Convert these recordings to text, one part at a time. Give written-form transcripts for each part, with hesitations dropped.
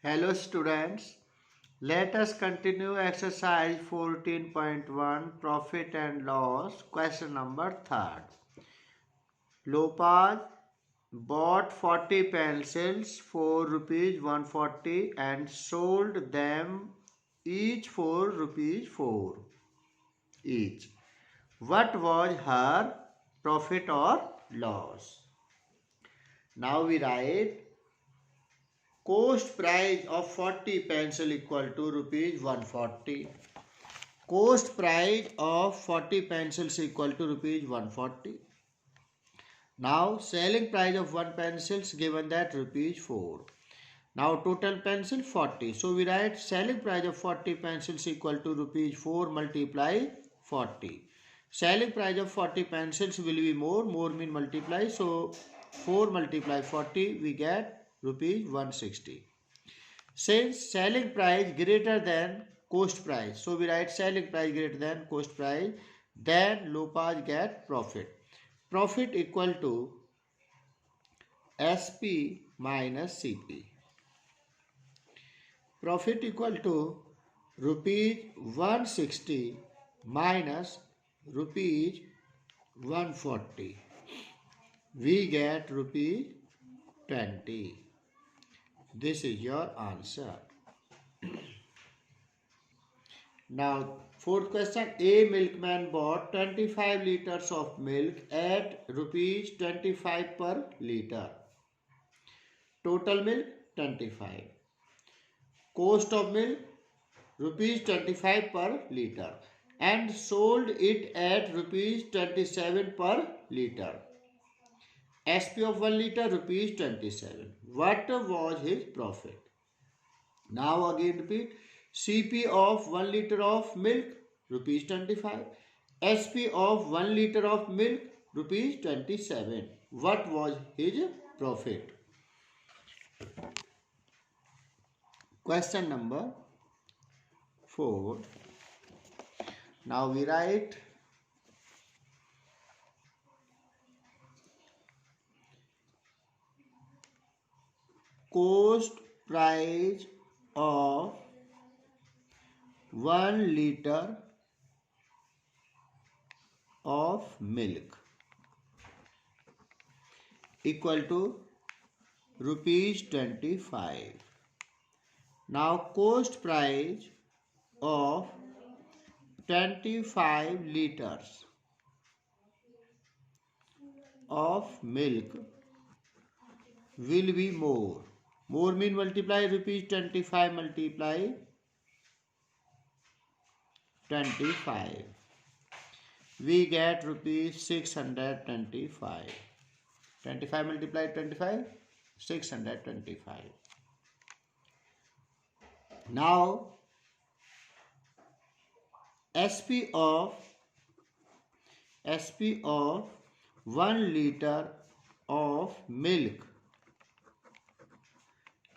Hello students, let us continue exercise 14.1 profit and loss question number 3rd. Lopaz bought 40 pencils for rupees 140 and sold them each for rupees 4 each. What was her profit or loss? Now we write cost price of 40 pencil equal to rupees 140. Cost price of 40 pencils equal to rupees 140. Now selling price of one pencils given that rupees 4. Now total pencil 40. So we write selling price of 40 pencils equal to rupees 4 multiply 40. Selling price of 40 pencils will be more mean multiply. So 4 multiply 40 we get rupees 160. Since selling price greater than cost price, so we write selling price greater than cost price, then Lopaz get profit. Profit equal to SP minus CP. Profit equal to rupees 160 minus rupees 140. We get rupees 20. This is your answer. Now, fourth question. A milkman bought 25 liters of milk at rupees 25 per liter. Total milk 25. Cost of milk rupees 25 per liter and sold it at rupees 27 per liter. SP of 1 liter rupees 27. What was his profit? Now again repeat. CP of 1 liter of milk rupees 25. SP of 1 liter of milk rupees 27. What was his profit? Question number 4. Now we write cost price of 1 liter of milk equal to rupees 25. Now cost price of 25 liters of milk will be more. More mean multiply rupees 25 multiply 25. We get rupees 625. 25 multiply 25, 625. Now SP of 1 liter of milk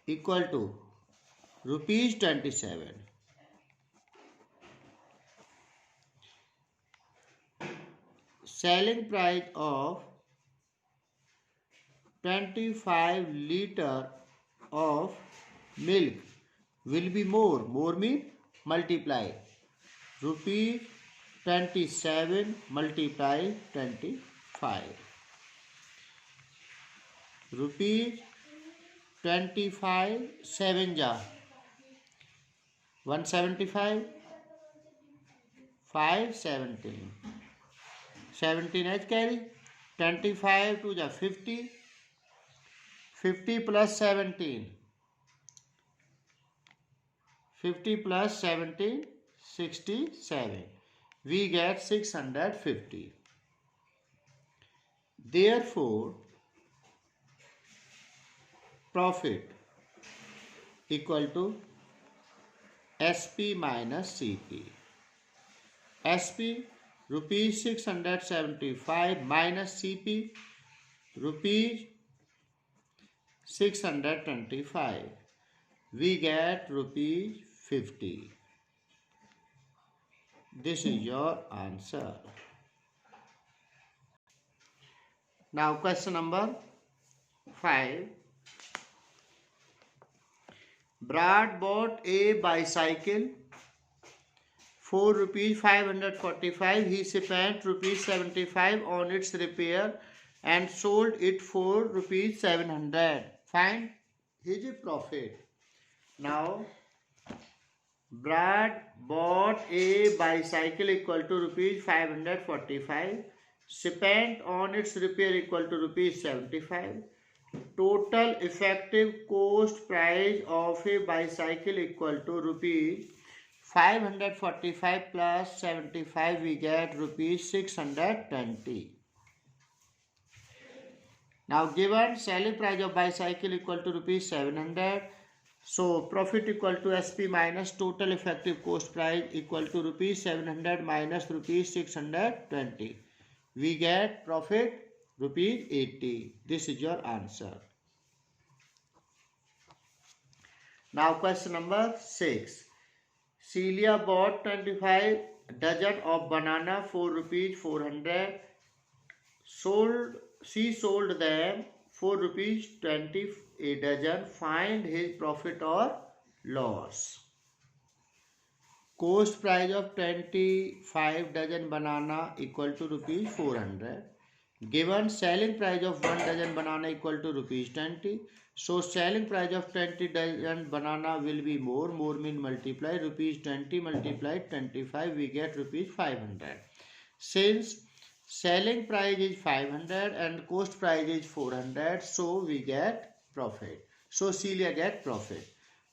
equal to rupees 27. Selling price of 25 liter of milk will be more. More mean multiply. Rupees 27 multiply 25. Rupees 25 7 ja 175 5 17 17 h carry 25 to the 50 50 plus 17 50 plus 17 67. We get 650. Therefore profit equal to SP minus CP. SP rupees 675 minus CP rupees 625. We get rupees 50. This is your answer. Now question number 5. Brad bought a bicycle for rupees 545. He spent rupees 75 on its repair and sold it for rupees 700. Find his profit. Now, Brad bought a bicycle equal to rupees 545. Spent on its repair equal to rupees 75. Total effective cost price of a bicycle equal to rupees 545 plus 75, we get rupees 620. Now given selling price of bicycle equal to rupees 700, so profit equal to SP minus total effective cost price equal to rupees 700 minus rupees 620. We get profit rupees 80. This is your answer. Now question number 6. Celia bought 25 dozen of banana for rupees 400. She sold them for rupees 20 a dozen. Find his profit or loss. Cost price of 25 dozen banana equal to rupees 400. Given selling price of 1 dozen banana equal to rupees 20. So selling price of 20 dozen banana will be more. More mean multiply rupees 20 multiplied 25. We get rupees 500. Since selling price is 500 and cost price is 400, so we get profit. So Celia get profit.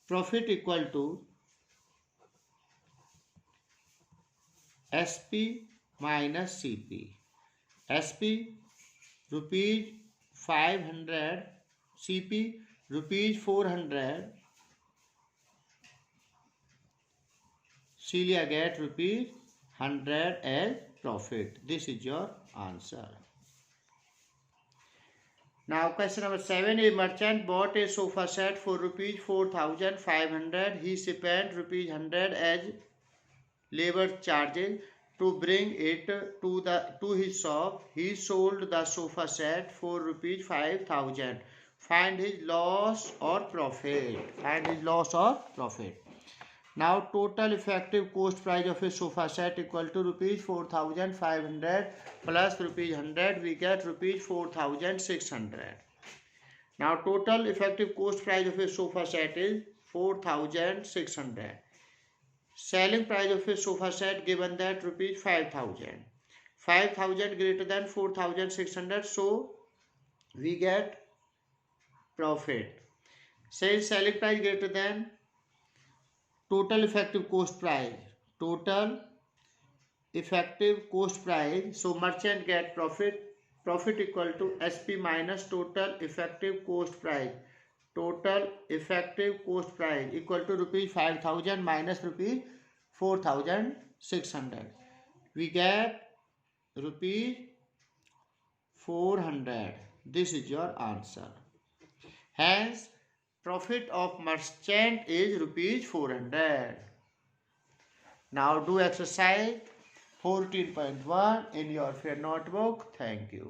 Profit equal to SP minus CP. SP rupees 500, CP rupees 400. Celia get rupees 100 as profit. This is your answer. Now question number 7. A merchant bought a sofa set for rupees 4,500. He spent rupees 100 as labor charges to bring it to his shop. He sold the sofa set for rupees 5,000. Find his loss or profit. Find his loss or profit. Now total effective cost price of a sofa set equal to rupees 4,500 plus rupees 100. We get rupees 4,600. Now total effective cost price of a sofa set is 4,600. Selling price of a sofa set given that rupees 5,000. 5,000 greater than 4,600, so we get profit. Since selling price greater than total effective cost price. Total effective cost price. So merchant get profit. Profit equal to SP minus total effective cost price. Total effective cost price equal to rupees 5,000 minus rupees 4,600. We get rupees 400. This is your answer. Hence, profit of merchant is rupees 400. Now do exercise 14.1 in your fair notebook. Thank you.